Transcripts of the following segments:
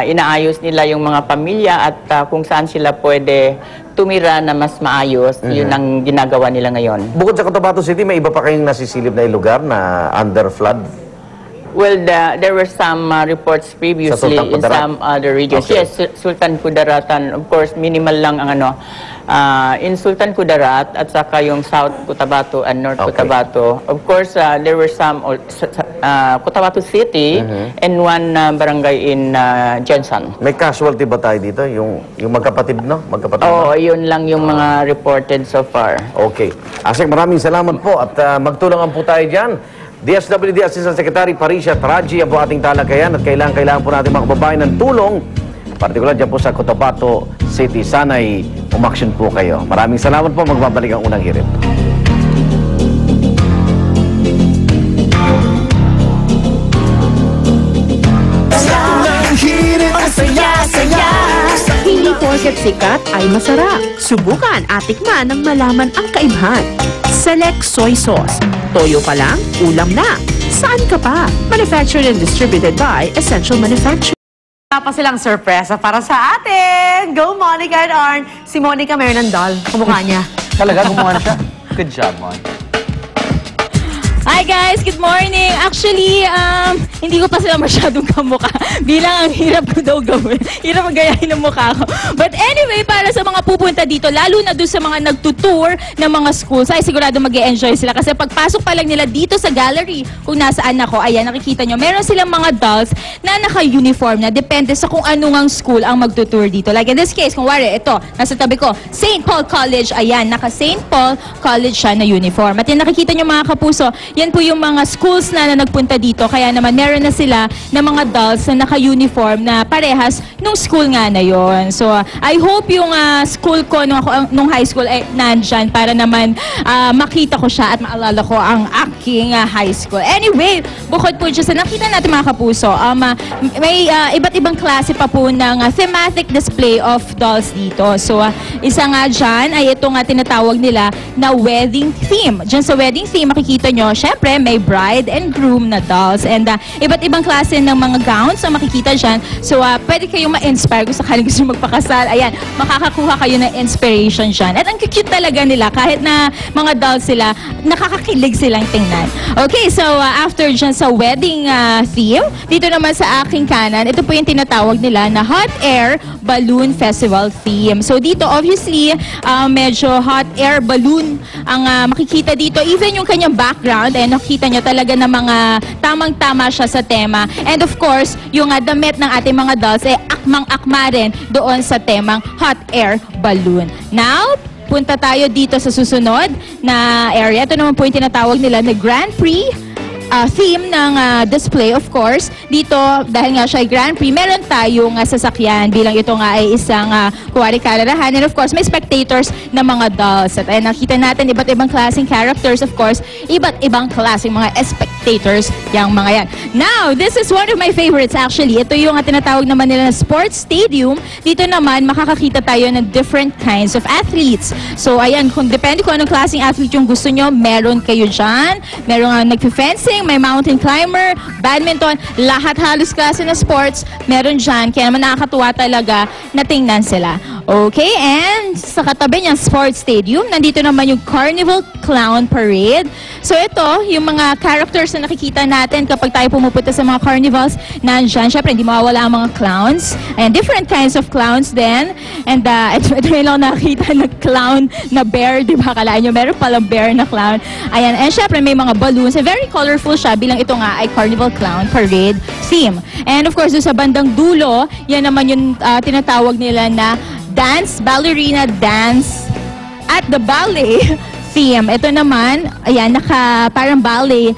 inaayos nila yung mga pamilya at kung saan sila pwede tumira na mas maayos. Yun ang ginagawa nila ngayon. Bukod sa Cotabato City, may iba pa kayong nasisilip na lugar na under flood? Well, there were some reports previously in some other regions. Okay. Yes, Sultan Kudaratan, of course, minimal lang ang in Sultan Kudarat at saka yung South Cotabato and North Cotabato. Of course, there were some Cotabato City and one barangay in Jensen. May casualty ba tayo dito? Yung magkapatid, no? Magkapatid, Oo, yun lang yung mga reported so far. Okay. Asik, maraming salamat po at magtulungan po tayo dyan. DSWD Assistant Secretary Parisha Taraji ang po ating talakayan at kailangan po natin mga kababayan ng tulong, partikular dyan po sa Cotabato City. Sana'y umaksyon po kayo. Maraming salamat po. Magbabalik ang unang hirit. Hindi porket sikat ay masarap. Subukan at tikman nang malaman ang kaibahan. Select Soy Sauce. Toyo pa lang, ulam na. Saan ka pa? Manufactured and distributed by Essential Manufacturing. Pa silang sorpresa para sa atin. Go, Monica and Arn. Si Monica meron ng doll. Kumukha niya. Talaga, gumawa na siya. Good job, Mon. Hi guys, good morning. Actually, hindi ko pa sila masyadong kamukha. Bilang ang hirap ko daw gawin. Hirap magayahin ng mukha ko. But anyway, para sa mga pupunta dito, lalo na doon sa mga nagtutour ng mga schools, ay sigurado mag-e-enjoy sila. Kasi pagpasok pa lang nila dito sa gallery, kung nasaan ako, ayan, nakikita nyo, meron silang mga dolls na naka-uniform na. Depende sa kung anong school ang magtutour dito. Like in this case, kung wari, ito, nasa tabi ko, St. Paul College, ayan, naka-St. Paul College siya na uniform. At yan, nakikita nyo mga kapuso, yan po yung mga schools na nagpunta dito. Kaya naman meron na sila na mga dolls na naka-uniform na parehas nung school nga na yon. So, I hope yung school ko nung high school ay nandyan para naman makita ko siya at maalala ko ang aking high school. Anyway, bukod po dyan sa nakita natin mga kapuso, may iba't ibang klase pa po ng thematic display of dolls dito. So, isa nga dyan ay ito nga tinatawag nila na wedding theme. Dyan sa wedding theme, makikita nyo, syempre, may bride and groom na dolls. And iba't ibang klase ng mga gowns ang makikita dyan. So, pwede kayong ma-inspire kung sakaling gusto magpakasal. Ayan, makakakuha kayo ng inspiration dyan. At ang cute talaga nila. Kahit na mga dolls sila, nakakakilig silang tingnan. Okay, so after dyan sa wedding theme, dito naman sa aking kanan, ito po yung tinatawag nila na Hot Air Balloon Festival theme. So, dito, obviously, medyo hot air balloon ang makikita dito. Even yung kanyang background, eh, nakita nyo talaga na mga tamang-tama siya sa tema. And of course, yung damit ng ating mga dolls, eh, akmang-akma rin doon sa temang hot air balloon. Now, punta tayo dito sa susunod na area. Ito naman po yung tinatawag nila na Grand Prix theme ng display, of course. Dito, dahil nga siya ay Grand Prix, meron tayong sasakyan bilang ito nga ay isang kuwari karerahan. And of course, may spectators na mga dolls. At ayun, nakita natin iba't ibang klaseng characters, of course, iba't ibang klaseng mga spectators yung mga yan. Now, this is one of my favorites actually. Ito yung tinatawag naman nila na sports stadium. Dito naman, makakakita tayo ng different kinds of athletes. So, ayan, depende kung anong klaseng athlete yung gusto nyo, meron kayo dyan. Meron nagfe-fencing, may mountain climber, badminton, lahat halos klase na sports, meron dyan. Kaya naman nakakatuwa talaga na tingnan sila. Okay, and sa katabi niyang sports stadium, nandito naman yung Carnival Clown Parade. So ito, yung mga characters na nakikita natin kapag tayo pumupunta sa mga carnivals, nandyan. Siyempre, hindi mawawala ang mga clowns. And different kinds of clowns din. And ito lang nakita na clown na bear, di ba? Kalaan nyo, meron palang bear na clown. Ayan, and syempre may mga balloons. And very colorful siya bilang ito nga ay Carnival Clown Parade theme. And of course, doon sa bandang dulo, yan naman yung tinatawag nila na dance, ballerina dance at the ballet theme. Ito naman, ayan, parang ballet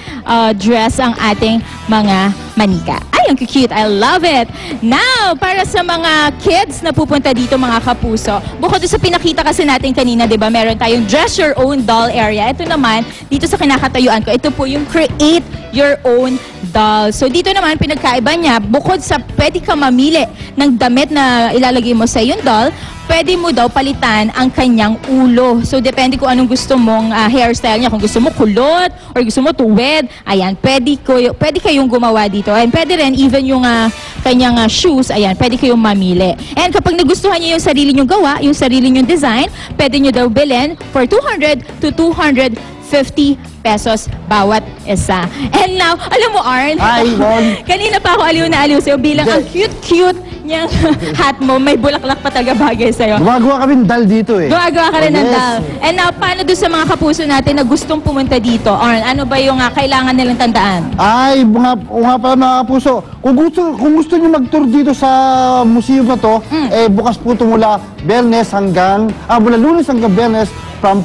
dress ang ating mga manika. Ay, ang cute. I love it. Now, para sa mga kids na pupunta dito, mga kapuso, bukod sa pinakita kasi natin kanina, di ba, meron tayong dress your own doll area. Ito naman, dito sa kinakatayuan ko, ito po yung create your own doll. So, dito naman, pinagkaiba niya, bukod sa pwede ka mamili ng damit na ilalagay mo sa yung doll, pwede mo daw palitan ang kanyang ulo. So, depende kung anong gusto mong hairstyle niya. Kung gusto mo kulot or gusto mo tuwid, ayan, pwede kayong gumawa dito. And pwede rin, even yung kanyang shoes, ayan, pwede kayong mamili. And kapag nagustuhan niyo yung sarili nyong gawa, yung sarili nyong design, pwede nyo daw bilhin for 200 to 250 pesos bawat isa. And now, alam mo, Arn, kanina pa ako aliw na aliw sa'yo bilang ang cute-cute niyang hat mo. May bulaklak pa talaga bagay sa'yo. Gumagawa kami ng dal dito eh. Gumagawa ka rin ng dal. And now, paano doon sa mga kapuso natin na gustong pumunta dito? Arn, ano ba yung kailangan nilang tandaan? Ay, nga pala mga kapuso, kung gusto nyo mag-tour dito sa museum na to, eh bukas po ito mula mula Lunes hanggang Biyernes from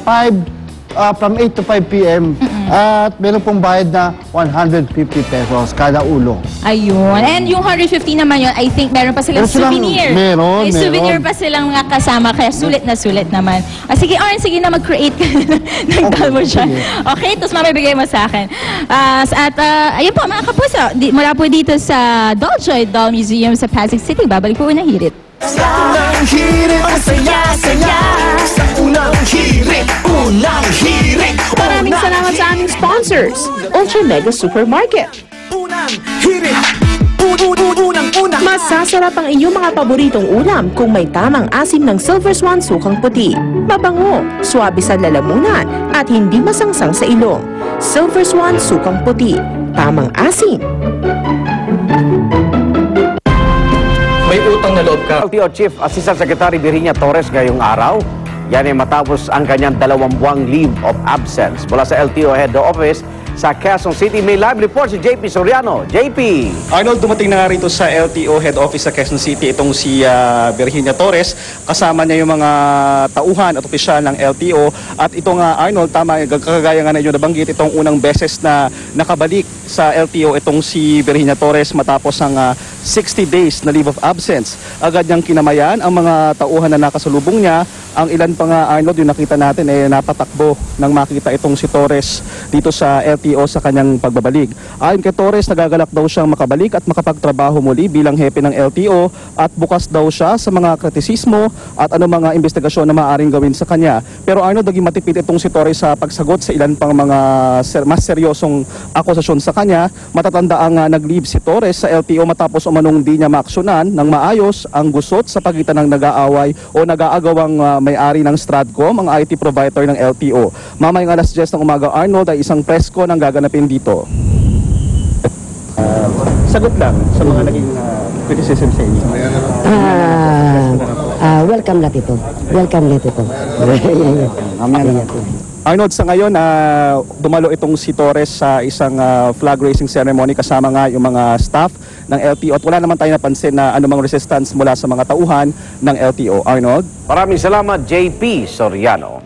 8 to 5 p.m. At meron pong bayad na 150 pesos kada ulo. Ayun. And yung 150 naman yun, I think meron pa silang souvenir. May souvenir pa silang mga kasama, kaya sulit na sulit naman. Sige, Arn, sige na mag-create ka ng dal mo siya. Okay, tapos mamibigay mo sa akin. Ayun po, mga kapuso, mula po dito sa Dolljoy Doll Museum sa Pasig City, babalik po unang hirit. Sa unang hirit, ang saya-saya. Sa unang hirit, unang hirit. Maraming salamat sa aming sponsors, Ultra Mega Supermarket. Unang hirit, unang. Masasarap ang inyong mga paboritong ulam kung may tamang asim ng Silver Swan sukang puti. Mabango, swabe sa lalamunan, at hindi masangsang sa ilong. Silver Swan sukang puti, tamang asim. May utang na loob ka. LTO Chief Assistant Secretary Virginia Torres ngayong araw. Yan ay matapos ang kanyang 2 buwang leave of absence. Mula sa LTO Head Office sa Quezon City, may live report si JP Soriano. JP! Arnold, dumating na nga rito sa LTO Head Office sa Quezon City itong si Virginia Torres. Kasama niya yung mga tauhan at opisyal ng LTO. At ito nga, Arnold, tama, kagaya nga na inyo nabanggit, itong unang beses na nakabalik sa LTO itong si Virginia Torres matapos ang 60 days na leave of absence. Agad niyang kinamayan ang mga tauhan na nakasalubong niya. Ang ilan pa nga, Arnold, yung nakita natin napatakbo nang makita itong si Torres dito sa LTO sa kanyang pagbabalik. Ayon kay Torres, nagagalak daw siyang makabalik at makapagtrabaho muli bilang hepe ng LTO at bukas daw siya sa mga kritisismo at mga investigasyon na maaaring gawin sa kanya. Pero Arnold, naging matipid itong si Torres sa pagsagot sa ilan pang mga mas seryosong akusasyon sa kanya. Matatanda ang nag-leave si Torres sa LTO matapos umanong di niya maaksyonan ng maayos ang gusot sa pagitan ng nag-aaway o nag-aagawang may-ari ng Stratcom, ang IT provider ng LTO. Mamayang alas 10 ng umaga, Arnold, ay isang presko ng gaganapin dito. Sagot lang sa mga naging criticism sa inyo. Welcome na ito. Welcome na ito. Arnold, sa ngayon, dumalo itong si Torres sa isang flag raising ceremony kasama nga yung mga staff ng LTO at wala naman tayo napansin na anumang resistance mula sa mga tauhan ng LTO. Arnold? Maraming salamat, JP Soriano.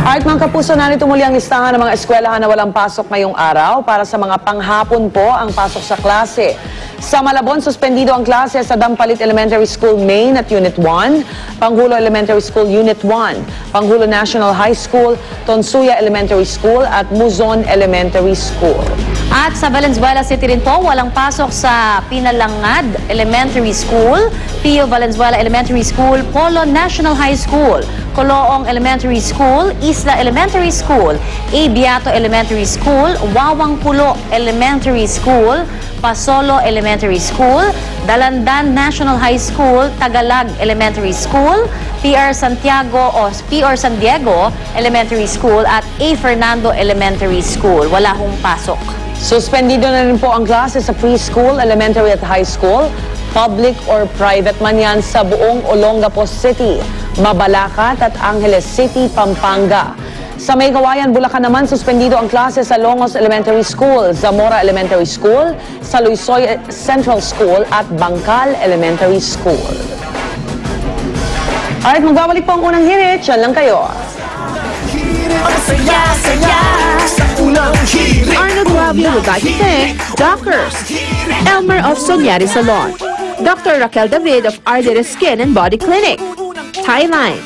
Alright mga kapuso, narito muli ang listahan ng mga eskwelahan na walang pasok ngayong araw. Para sa mga panghapon po ang pasok sa klase. Sa Malabon, suspendido ang klase sa Dampalit Elementary School Main at Unit 1, Panghulo Elementary School Unit 1, Panghulo National High School, Tonsuya Elementary School at Muzon Elementary School. At sa Valenzuela City rin po, walang pasok sa Pinalangad Elementary School, Pio Valenzuela Elementary School, Polo National High School, Coloong Elementary School, Isla Elementary School, A. Beato Elementary School, Wawang Pulo Elementary School, Pasolo Elementary School, Dalandan National High School, Tagalag Elementary School, PR Santiago o PR San Diego Elementary School at A. Fernando Elementary School. Wala hong pasok. Suspendido na rin po ang klase sa preschool, elementary at high school, public or private man yan sa buong Olongapo City, Mabalacat at Angeles City, Pampanga. Sa May Kawayan, Bulacan naman, suspendido ang klase sa Longos Elementary School, Zamora Elementary School, Saluisoy Central School at Bangkal Elementary School. Alright, magbabalik po ang unang hirit. Yan lang kayo. Arnold Ravio would like to thank Doctors Elmer of Sonyari Salon, Dr. Raquel David of Ardere Skin and Body Clinic, Thailand,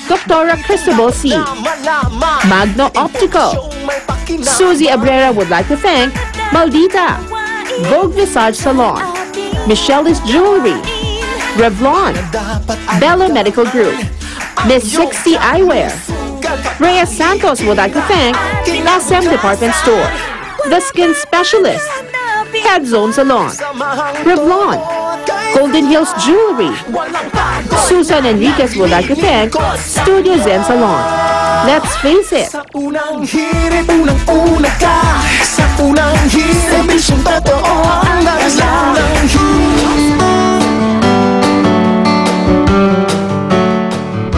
Dr. Cristobal C, Magno Optical. Susie Abrera would like to thank Maldita, Vogue Visage Salon, Michelle's Jewelry, Revlon, Bello Medical Group, Miss 60 Eyewear. Rhea Santos would like to thank SM Department Store, The Skin Specialist, Head Zone Salon, Revlon, Golden Hills Jewelry, Susan Enriquez would like to thank Studio Zen Salon. Let's face it, Sa unang hirit, unang-una ka. Sa unang hirit, serbisyong totoo ang unang hirit.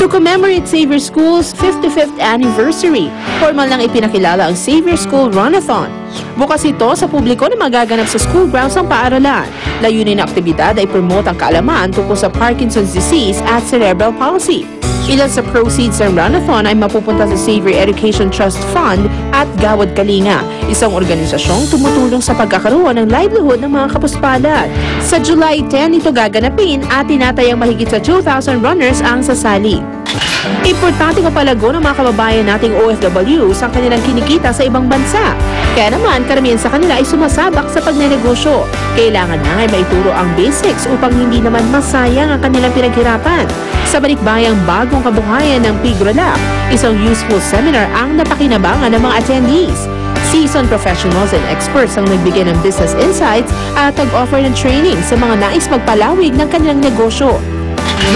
to commemorate Xavier School's 55th anniversary, formal nang ipinakilala ang Xavier School Runathon. Bukas ito sa publiko na magaganap sa school grounds ng paaralan. Layunin ng aktibidad ay promote ang kaalaman tungkol sa Parkinson's disease at cerebral palsy. Ilan sa proceeds ng Runathon ay mapupunta sa Xavier Education Trust Fund at Gawad Kalinga, isang organisasyong tumutulong sa pagkakaroon ng livelihood ng mga kapuspalad. Sa July 10 ito gaganapin at tinatayang mahigit sa 2,000 runners ang sasali. Importante kapalago ng mga kababayan nating OFW sa kanilang kinikita sa ibang bansa. Kaya naman, karamihan sa kanila ay sumasabak sa pagnenegosyo. Kailangan na ay maituro ang basics upang hindi naman masayang ang kanilang pinaghirapan. Sa balikbayang bagong kabuhayan ng Pigrolak, isang useful seminar ang napakinabangan ng mga attendees. Seasoned professionals and experts ang nagbigay ng business insights at nag-offer ng training sa mga nais magpalawig ng kanilang negosyo.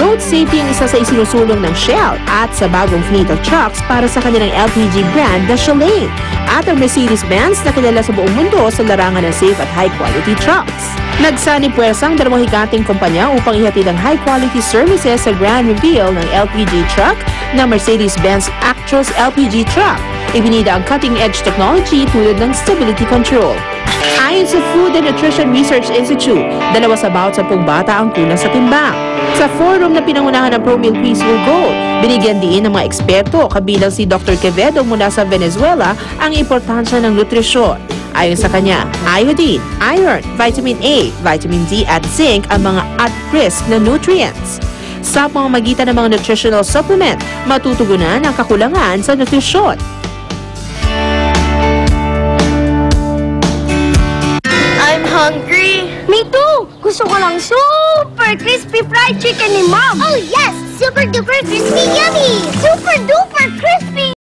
Road safety ang isa sa isinusulong ng Shell at sa bagong fleet of trucks para sa kanilang LPG brand na Shalane at ang Mercedes-Benz na kilala sa buong mundo sa larangan ng safe at high-quality trucks. Nagsanib-puwersa ang dalawang higanting kumpanya upang ihatid ang high-quality services sa grand reveal ng LPG truck na Mercedes-Benz Actros LPG truck. Ibinida ang cutting-edge technology tulad ng stability control. Ayon sa Food and Nutrition Research Institute, 2 sa bawat 10 bata ang kulang sa timbang. Sa forum na pinangunahan ng ProMill Peaceful Goal, binigyan din ng mga eksperto kabilang si Dr. Quevedo mula sa Venezuela ang importansya ng nutrisyon. Ayon sa kanya, iodine, iron, vitamin A, vitamin D at zinc ang mga at-risk na nutrients. Sa pamamagitan ng mga nutritional supplement, matutugunan ang kakulangan sa nutrisyon. I'm hungry. Me too! Gusto ko lang super crispy fried chicken ni Mom. Oh yes! Super duper crispy yummy! Super duper crispy!